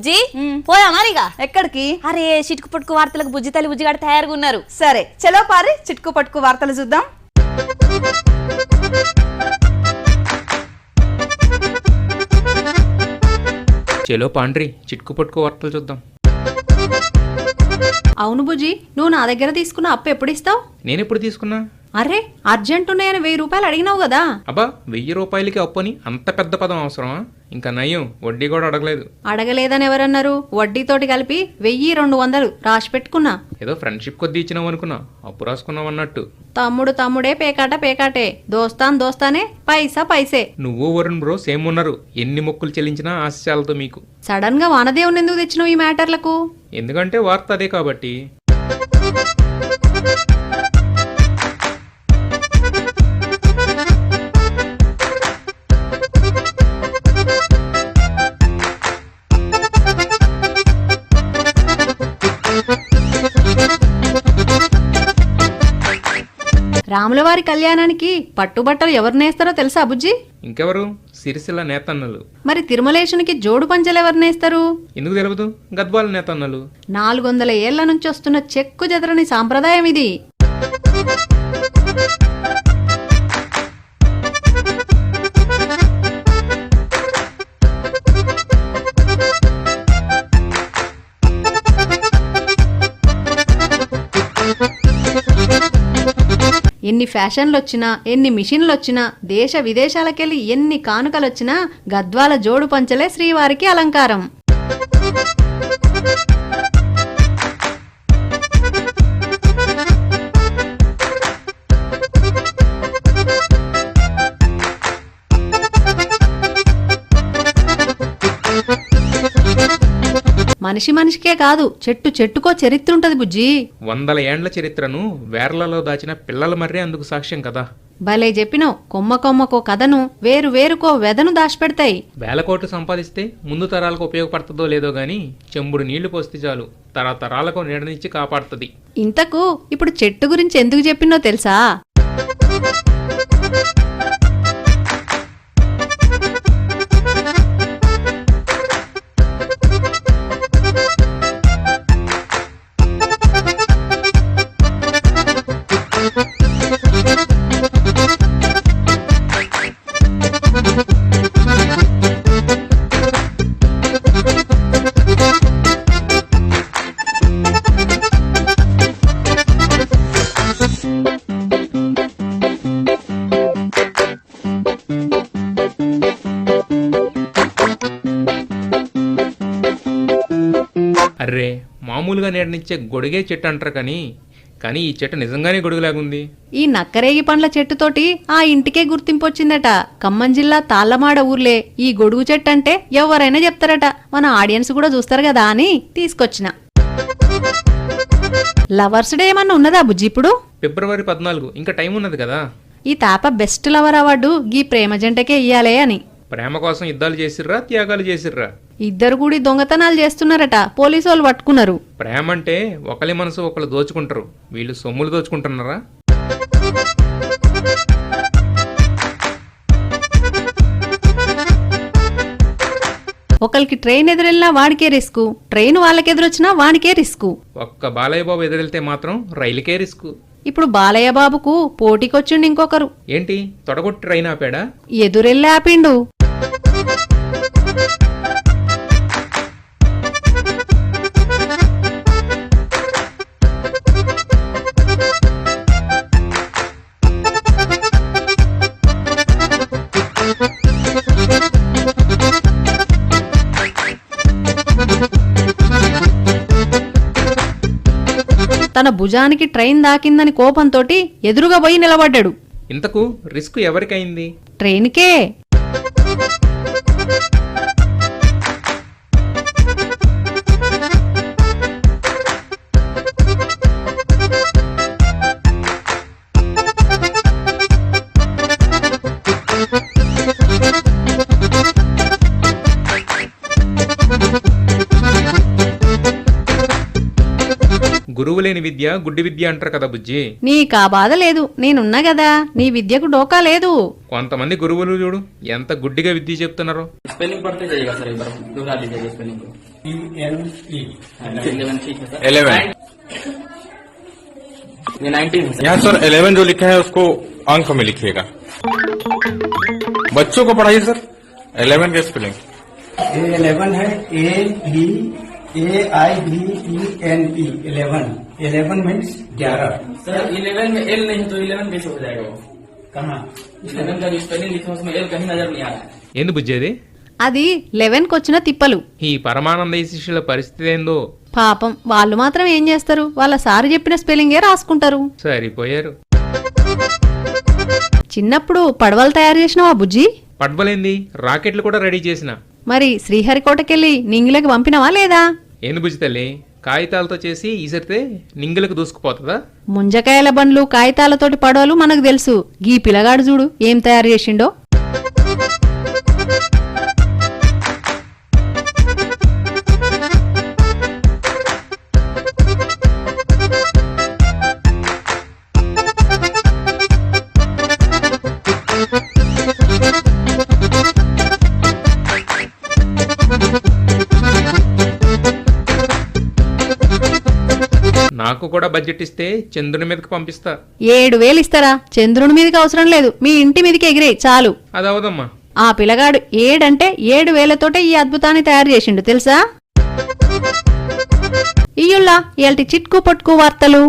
బుజ్జి పోయా మరిగా ఎక్కడికి? అరే చిటుకు పుట్టుకు వార్తలకు బుజ్జి తల్లి బుజ్జిగాడు తయారుగా ఉన్నారు. సరే చలో పారి చిటుకు పట్టుకు వార్తలు చూద్దాం. చలో పాండ్రి చిట్కు పట్టుకు వార్తలు చూద్దాం. అవును బుజ్జి, నువ్వు నా దగ్గర తీసుకున్న అప్పు ఎప్పుడు ఇస్తావు? నేను ఎప్పుడు తీసుకున్నా? అరే అర్జెంట్ ఉన్నాయని 1000 రూపాయలు అడిగినావు కదా. అబ్బా 1000 రూపాయలకి అప్పని అంత పెద్ద పదం అవసరమా? ఇంకా నయ్యం వడ్డీ కూడా అడగలేదు. అడగలేదని ఎవరన్నారు? వడ్డీతోటి కలిపి 1200 రాసి పెట్టుకున్నా. ఏదో ఫ్రెండ్షిప్ కొద్దీ ఇచ్చినావు అనుకున్నా, అప్పు రాసుకున్నావు అన్నట్టు. తమ్ముడే పేకాటే దోస్తానే పైసా పైసే. నువ్వు వరుణ్ బ్రో సేమ్ ఉన్నారు. ఎన్ని మొక్కులు చెల్లించినా ఆశయాలతో మీకు. సడన్ గా వానదేవుని ఎందుకు తెచ్చినావు ఈ మ్యాటర్లకు? ఎందుకంటే వార్త అదే కాబట్టి. రాములవారి కళ్యాణానికి పట్టుబట్టలు ఎవరు నేస్తారో తెలుసా బుజ్జి? ఇంకెవరు? సిరిసిల్ల నేతన్నలు. మరి తిరుమలేశునికి జోడు పంచలు ఎవరు నేస్తారు? ఎందుకు తెలియదు? గద్వాల నేతన్నలు. 400 ఏళ్ల నుంచి వస్తున్న చెక్కు చెదరని సాంప్రదాయం ఇది. ఎన్ని ఫ్యాషన్లు వచ్చినా, ఎన్ని మిషన్లు వచ్చినా, దేశ విదేశాలకెళ్ళి ఎన్ని కానుకలొచ్చినా గద్వాల జోడు పంచలే శ్రీవారికి అలంకారం. మనిషికే కాదు, చెట్టుకో చరిత్ర ఉంటది బుజ్జి. 100 ఏండ్ల చరిత్రను వేర్లలో దాచిన పిల్లల మర్రే అందుకు సాక్ష్యం కదా. భలే చెప్పినావు. కొమ్మకో కథను, వేరుకో వెదను దాచిపెడతాయి. 1000 కోట్లు సంపాదిస్తే ముందు తరాలకు ఉపయోగపడుతుందో లేదో గాని చెంబుడు నీళ్లు పోస్తే చాలు తరాలకు నీడనిచ్చి కాపాడుతుంది. ఇంతకు ఇప్పుడు చెట్టు గురించి ఎందుకు చెప్పినో తెలుసా? అర్రే మామూలుగా నీడనిచ్చే గొడుగే చెట్టు అంటారు కానీ ఈ చెట్టు నిజంగానే గొడుగులాగుంది. ఈ నక్కరేగి పండ్ల చెట్టుతోటి ఆ ఇంటికే గుర్తింపు వచ్చిందట. ఖమ్మం జిల్లా తాళ్లమాడ ఊర్లే ఈ గొడుగు చెట్టు అంటే ఎవరైనా చెప్తారట. మన ఆడియన్స్ కూడా చూస్తారు కదా అని తీసుకొచ్చిన. లవర్స్ డే ఏమన్నా ఉన్నదా బుజ్జి ఇప్పుడు? ఫిబ్రవరి 14, ఇంకా టైం ఉన్నది కదా. ఈ తాప బెస్ట్ లవర్ అవార్డు గీ ప్రేమ జంటకే ఇయ్యాలే అని. ప్రేమ కోసం యుద్ధాలు చేసిర్రా, త్యాగాలు చేసిర్రా? ఇద్దరు కూడి దొంగతనాలు చేస్తున్నారట. పోలీసు వాళ్ళు పట్టుకున్నారు. ప్రేమ అంటే ఒకరి మనసు ఒకరు దోచుకుంటారు. వీళ్ళు సొమ్ములు దోచుకుంటున్నారా? ఒకరికి ట్రైన్ ఎదురెళ్ళినా వాడికే రిస్క్, ట్రైన్ వాళ్ళకి ఎదురొచ్చినా వాడికే రిస్క్. ఒక్క బాలయ్య బాబు ఎదురెళ్తే మాత్రం రైలుకే రిస్క్. ఇప్పుడు బాలయ్య బాబుకు పోటీకొచ్చిండు ఇంకొకరు. ఏంటి తొడగొట్టి ట్రైన్ ఆపాడా? ఎదురెళ్ళి ఆపిండు. తన భుజానికి ట్రైన్ దాకిందని కోపంతోటి ఎదురుగా పోయి నిలబడ్డాడు. ఇంతకు రిస్క్ ఎవరికైంది? ట్రైన్కే. గురువు లేని విద్య గుడ్డి విద్య అంటారు కదా బుజ్జి. నీకా బాధ లేదు, నేనున్నా కదా. నీ విద్యకు డోకా లేదు. కొంతమంది గురువులు చూడు ఎంత గుడ్డిగా విద్య చెప్తున్నారు. स्पेलिंग पढ़ते जाइएगा सर, एक बार दोहरा लीजिएगा स्पेलिंग को. ENE 11 ठीक है सर 11 ये 19 है सर यहाँ सर 11 जो लिखा है उसको अंक में लिखिएगा बच्चों को पढ़ाइए सर 11 का स्पेलिंग A11 है AIVENE 11 मीन्स 11 सर 11 में L नहीं तो 11 कैसे हो जाएगा वो कहाँ 11 का जो स्पेलिंग लिखा है उसमें L कहीं नजर नहीं आ रहा है ఏంది బుజ్జి అది అది 11కి వచ్చిన తిప్పలు. ఈ పరమానంద శిష్యుల పరిస్థితి ఏందో. పాపం వాళ్ళు మాత్రం ఏం చేస్తారు, వాళ్ళ సారు చెప్పిన స్పెల్లింగే రాసుకుంటారు. సరిపోయారు. చిన్నప్పుడు పడవలు తయారు చేసినావా బుజ్జి? పడ్బలేంది, రాకెట్లు కూడా రెడీ చేసిన. మరి శ్రీహరికోటకెళ్ళి నింగిలోకి పంపినవా లేదా? ఏంది బుజ్జి తల్లి, కాగితాలతో చేసి ఈసరితే నింగిలకు దూసుకుపోతుందా? ముంజకాయల బండ్లు కాగితాలతోటి పడవలు మనకు తెలుసు. గీ పిల్లగాడు చూడు ఏం తయారు చేసిండో. నాకు కూడా బడ్జెట్ ఇస్తే చంద్రుని మీదకి పంపిస్తా. 7,000 ఇస్తారా? చంద్రుని మీదకి అవసరం లేదు, మీ ఇంటి మీదకి ఎగిరే చాలు. అదవదమ్మా. ఆ పిల్లగాడు 7 7,000తోటే ఈ అద్భుతాన్ని తయారు చేసిండు తెలుసా? ఇయ్యుల్లా ఇయాల్టి చిట్కు పొట్కు వార్తలు.